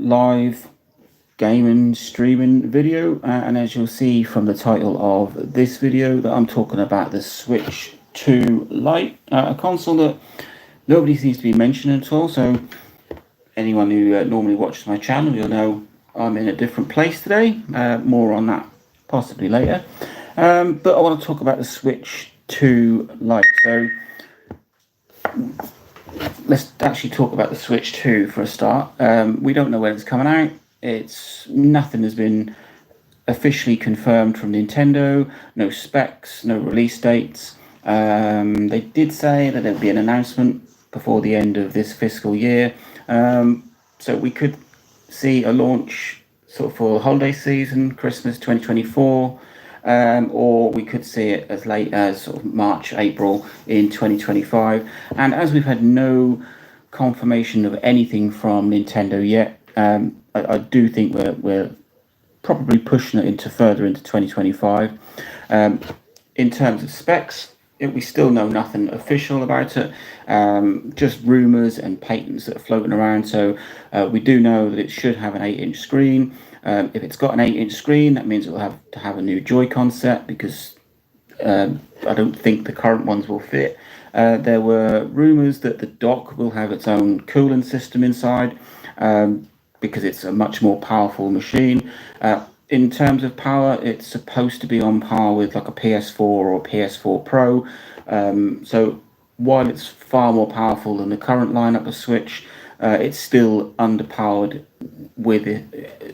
live gaming streaming video, and as you'll see from the title of this video, that I'm talking about the Switch 2 Lite, a console that nobody seems to be mentioning at all. So anyone who normally watches my channel, you'll know I'm in a different place today. More on that possibly later. But I want to talk about the Switch 2 Lite. So let's actually talk about the Switch 2 for a start. We don't know when it's coming out. Nothing has been officially confirmed from Nintendo. No specs, no release dates. They did say that there'd be an announcement before the end of this fiscal year. So we could see a launch sort of for the holiday season, Christmas 2024. Or we could see it as late as sort of March, April in 2025. And as we've had no confirmation of anything from Nintendo yet, I do think we're probably pushing it further into 2025. In terms of specs, we still know nothing official about it, just rumours and patents that are floating around. So we do know that it should have an 8-inch screen. If it's got an 8-inch screen, that means it will have to have a new Joy-Con set, because I don't think the current ones will fit. There were rumours that the dock will have its own cooling system inside, because it's a much more powerful machine. In terms of power, it's supposed to be on par with like a PS4 or PS4 Pro. So while it's far more powerful than the current lineup of Switch, it's still underpowered with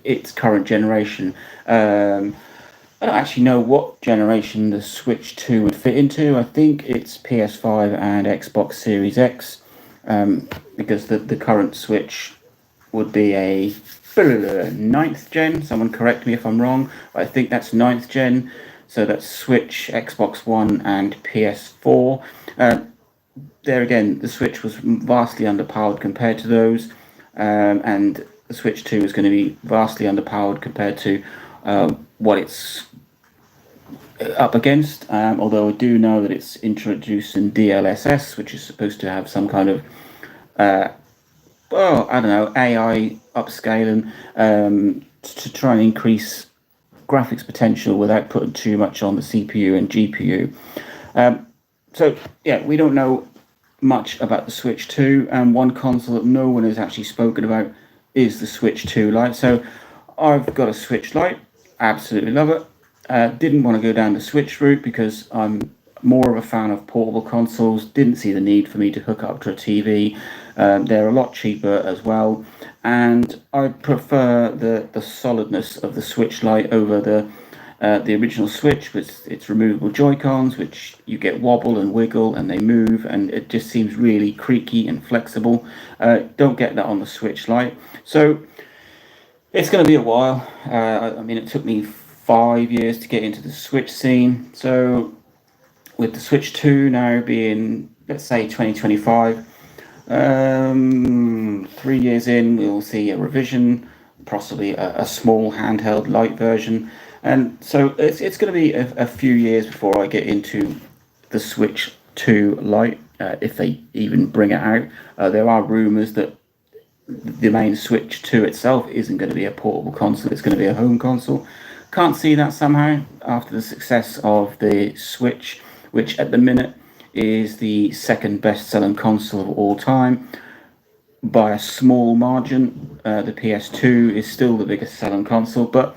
its current generation. I don't actually know what generation the Switch 2 would fit into. I think it's PS5 and Xbox Series X, because the current Switch would be a 9th gen. Someone correct me if I'm wrong, but I think that's 9th gen. So that's Switch, Xbox One, and PS4. There again, the Switch was vastly underpowered compared to those, and the Switch 2 is going to be vastly underpowered compared to what it's up against. Although I do know that it's introducing DLSS, which is supposed to have some kind of AI upscaling to try and increase graphics potential without putting too much on the CPU and GPU. So yeah, we don't know much about the Switch 2, and one console that no one has actually spoken about is the Switch 2 Lite. So I've got a Switch Lite, absolutely love it. Didn't want to go down the Switch route because I'm more of a fan of portable consoles. Didn't see the need for me to hook up to a TV. They're a lot cheaper as well, and I prefer the solidness of the Switch Lite over the original Switch with its removable Joy-Cons, which you get wobble and wiggle and they move, and it just seems really creaky and flexible. Don't get that on the Switch Lite. So it's going to be a while. I mean, it took me 5 years to get into the Switch scene. So with the Switch 2 now being, let's say, 2025, 3 years in, we'll see a revision, possibly a small handheld light version. And so it's going to be a few years before I get into the Switch 2 Lite, if they even bring it out. There are rumours that the main Switch 2 itself isn't going to be a portable console, it's going to be a home console. Can't see that somehow after the success of the Switch, which at the minute is the second best selling console of all time by a small margin. The PS2 is still the biggest selling console, but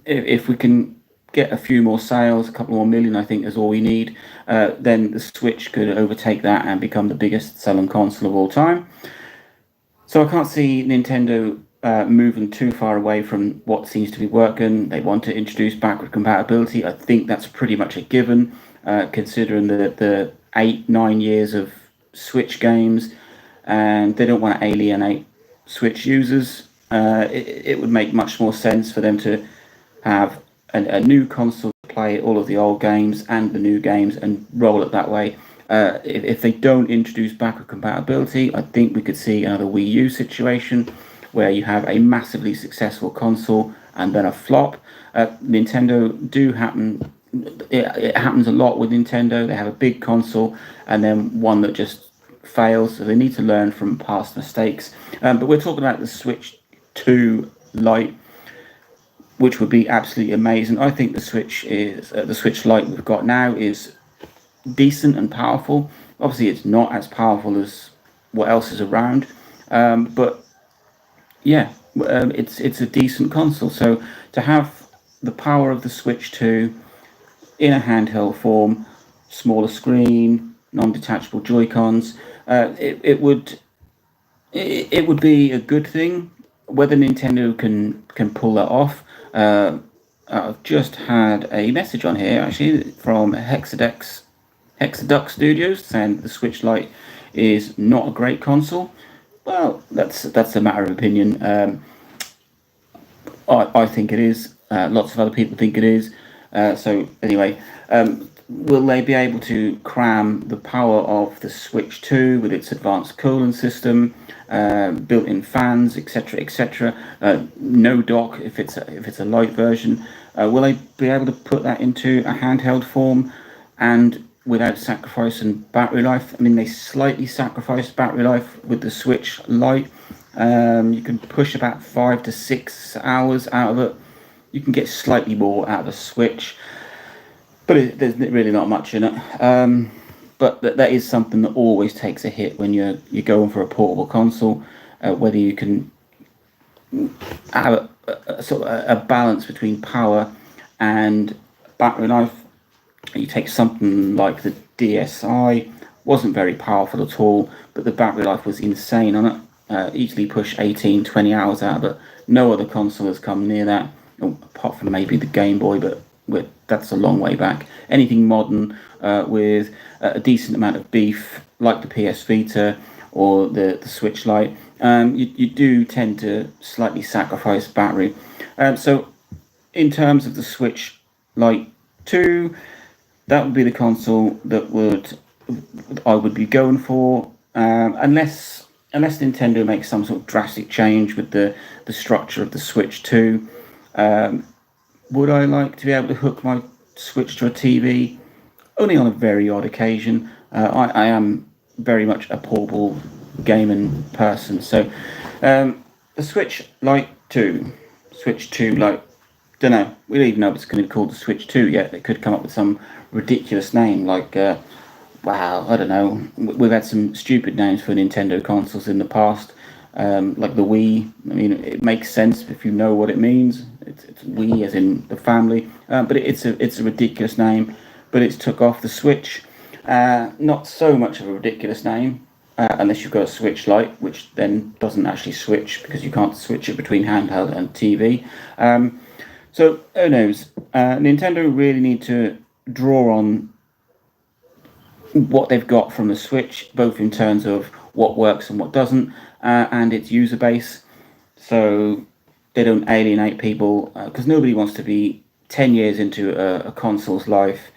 if we can get a few more sales, a couple more million, I think is all we need, then the Switch could overtake that and become the biggest selling console of all time. So I can't see Nintendo moving too far away from what seems to be working. They want to introduce backward compatibility. I think that's pretty much a given, considering the 8-9 years of Switch games, and they don't want to alienate Switch users. It would make much more sense for them to have a new console to play all of the old games and the new games and roll it that way. If they don't introduce backward compatibility, I think we could see another Wii U situation where you have a massively successful console and then a flop. Nintendo do happen. It happens a lot with Nintendo. They have a big console and then one that just fails, so they need to learn from past mistakes. But we're talking about the Switch 2 Lite, which would be absolutely amazing. I think the Switch Lite we've got now is decent and powerful. Obviously, it's not as powerful as what else is around, but yeah, it's a decent console. So to have the power of the Switch 2 in a handheld form, smaller screen, non-detachable Joy-Cons, it would be a good thing. Whether Nintendo can pull that off, I've just had a message on here actually from Hexaduck Studios saying the Switch Lite is not a great console. Well, that's a matter of opinion. I think it is. Lots of other people think it is. So anyway, will they be able to cram the power of the Switch 2 with its advanced cooling system, built-in fans, etc., etc.? No dock if it's a light version. Will they be able to put that into a handheld form and without sacrificing battery life? I mean, they slightly sacrifice battery life with the Switch Lite. You can push about 5 to 6 hours out of it. You can get slightly more out of the Switch, but there's really not much in it. But that is something that always takes a hit when you're going for a portable console. Whether you can have a sort of a balance between power and battery life. You take something like the DSi, wasn't very powerful at all, but the battery life was insane on it. Easily push 18, 20 hours out of it. No other console has come near that, apart from maybe the Game Boy, but that's a long way back. Anything modern with a decent amount of beef, like the PS Vita or the Switch Lite, you do tend to slightly sacrifice battery. So in terms of the Switch Lite 2, that would be the console that I would be going for, unless Nintendo makes some sort of drastic change with the structure of the Switch 2. Would I like to be able to hook my Switch to a TV? Only on a very odd occasion. I am very much a portable gaming person. So the Switch Lite 2, Switch 2 Lite, don't know. We don't even know if it's going to be called the Switch 2 yet. They could come up with some ridiculous name like, wow, I don't know. We've had some stupid names for Nintendo consoles in the past, like the Wii. I mean, it makes sense if you know what it means. It's Wii as in the family, but it's a ridiculous name. But it's took off the Switch. Not so much of a ridiculous name, unless you've got a Switch Lite, which then doesn't actually switch because you can't switch it between handheld and TV. So who knows? Nintendo really need to draw on what they've got from the Switch, both in terms of what works and what doesn't, and its user base, so they don't alienate people, because nobody wants to be 10 years into a console's life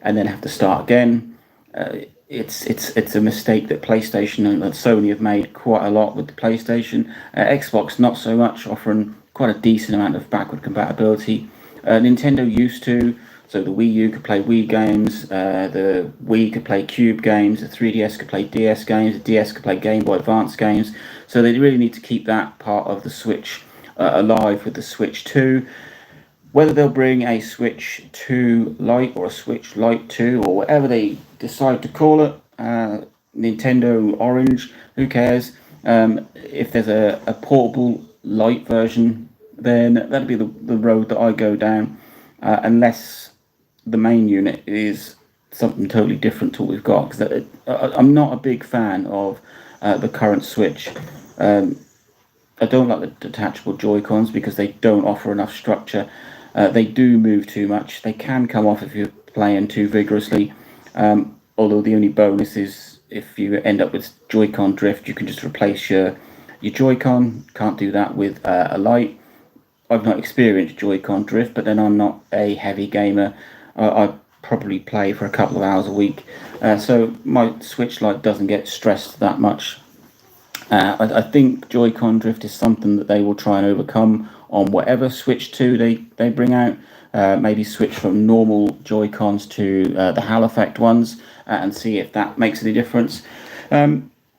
and then have to start again. It's a mistake that PlayStation and Sony have made quite a lot with the PlayStation. Xbox not so much, offering quite a decent amount of backward compatibility. Nintendo used to, so the Wii U could play Wii games, the Wii could play Cube games, the 3DS could play DS games, the DS could play Game Boy Advance games. So they really need to keep that part of the Switch alive with the Switch 2. Whether they'll bring a Switch 2 Lite or a Switch Lite 2 or whatever they decide to call it, Nintendo Orange, who cares? If there's a portable Lite version, then that'll be the road that I go down, unless the main unit is something totally different to what we've got. Because I'm not a big fan of the current Switch. I don't like the detachable Joy-Cons because they don't offer enough structure. They do move too much. They can come off if you're playing too vigorously. Although the only bonus is if you end up with Joy-Con drift, you can just replace your Joy-Con. Can't do that with a Lite. I've not experienced Joy-Con drift, but then I'm not a heavy gamer. I probably play for a couple of hours a week, so my Switch Lite doesn't get stressed that much. I think Joy-Con drift is something that they will try and overcome on whatever Switch 2 they bring out. Maybe switch from normal Joy-Cons to the Hall effect ones, and see if that makes any difference.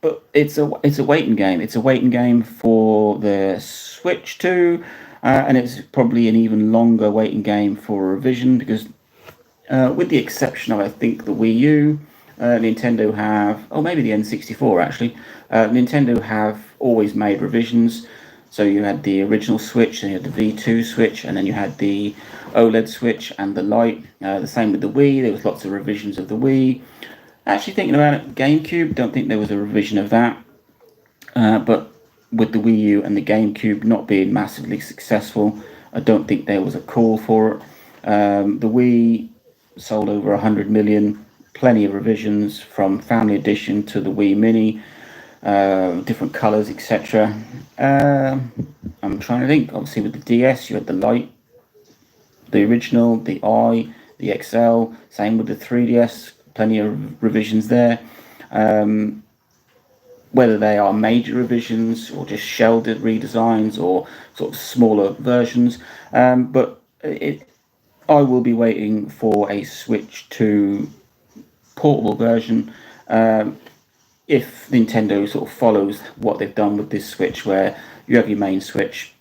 but it's a waiting game. It's a waiting game for the Switch 2, and it's probably an even longer waiting game for a revision because, with the exception of I think the Wii U, Nintendo have, oh maybe the N64 actually, Nintendo have always made revisions. So you had the original Switch, and you had the V2 Switch, and then you had the OLED Switch and the Lite. The same with the Wii. There was lots of revisions of the Wii. Actually, thinking about it, GameCube, don't think there was a revision of that. But with the Wii U and the GameCube not being massively successful, I don't think there was a call for it. The Wii sold over 100 million, plenty of revisions from Family Edition to the Wii Mini, different colours, etc. I'm trying to think. Obviously, with the DS, you had the Lite, the original, the I, the XL. Same with the 3DS. Plenty of revisions there. Whether they are major revisions or just sheltered redesigns or sort of smaller versions, but I will be waiting for a Switch 2 portable version. If Nintendo sort of follows what they've done with this Switch, where you have your main Switch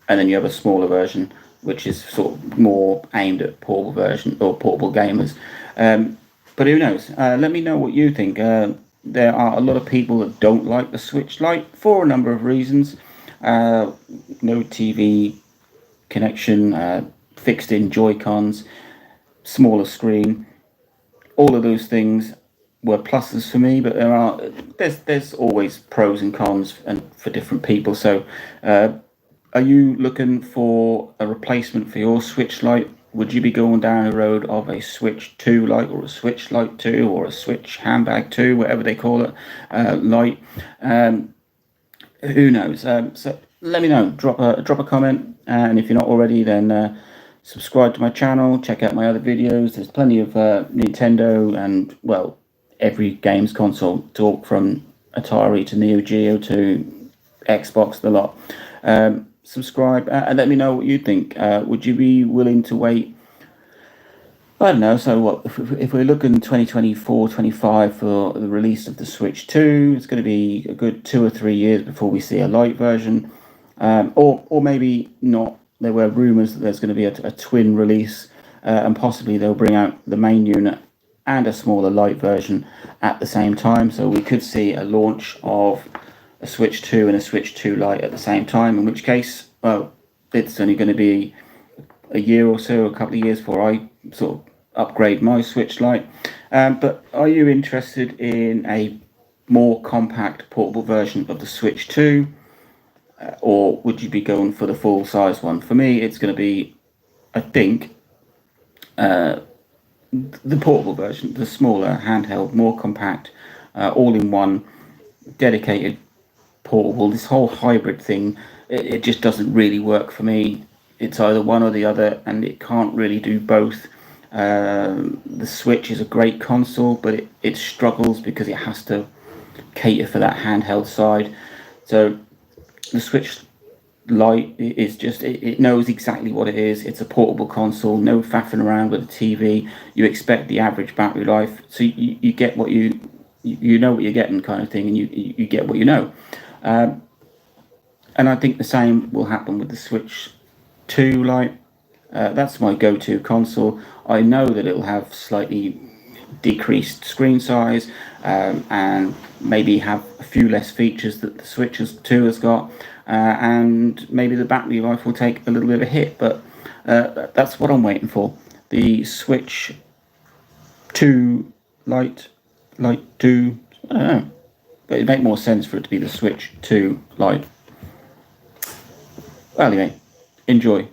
and then you have a smaller version, which is sort of more aimed at portable version or portable gamers. But who knows? Let me know what you think. There are a lot of people that don't like the Switch Lite for a number of reasons. No TV connection, fixed in Joy-Cons, smaller screen. All of those things were pluses for me, but there's always pros and cons and for different people. So, are you looking for a replacement for your Switch Lite? Would you be going down the road of a Switch 2 Lite or a Switch Lite 2 or a Switch Handbag 2, whatever they call it, Lite? Who knows? So let me know. Drop a comment, and if you're not already, then subscribe to my channel. Check out my other videos. There's plenty of Nintendo and, well, every games console talk, from Atari to Neo Geo to Xbox, the lot. Subscribe and let me know what you think. Would you be willing to wait, I don't know, so what, if we're looking 2024, 25 for the release of the Switch 2, it's going to be a good 2 or 3 years before we see a Lite version, or maybe not. There were rumours that there's going to be a twin release, and possibly they'll bring out the main unit and a smaller Lite version at the same time, so we could see a launch of a Switch 2 and a Switch 2 Lite at the same time, in which case, well, it's only going to be a year or so, a couple of years before I sort of upgrade my Switch Lite. But are you interested in a more compact portable version of the Switch 2, or would you be going for the full size one? For me, it's going to be, I think, the portable version, the smaller, handheld, more compact, all-in-one, dedicated portable. This whole hybrid thing, it just doesn't really work for me. It's either one or the other, and it can't really do both. The Switch is a great console, but it struggles because it has to cater for that handheld side. So the Switch Lite is just, it knows exactly what it is. It's a portable console, no faffing around with a TV. You expect the average battery life, so you get what you know what you're getting, kind of thing, and you get what you know. And I think the same will happen with the Switch 2 Lite. That's my go-to console. I know that it'll have slightly decreased screen size, and maybe have a few less features that the Switch 2 has got, and maybe the battery life will take a little bit of a hit, but that's what I'm waiting for. The Switch 2 Lite 2, I don't know, but it'd make more sense for it to be the Switch 2 Lite. Well, anyway, enjoy.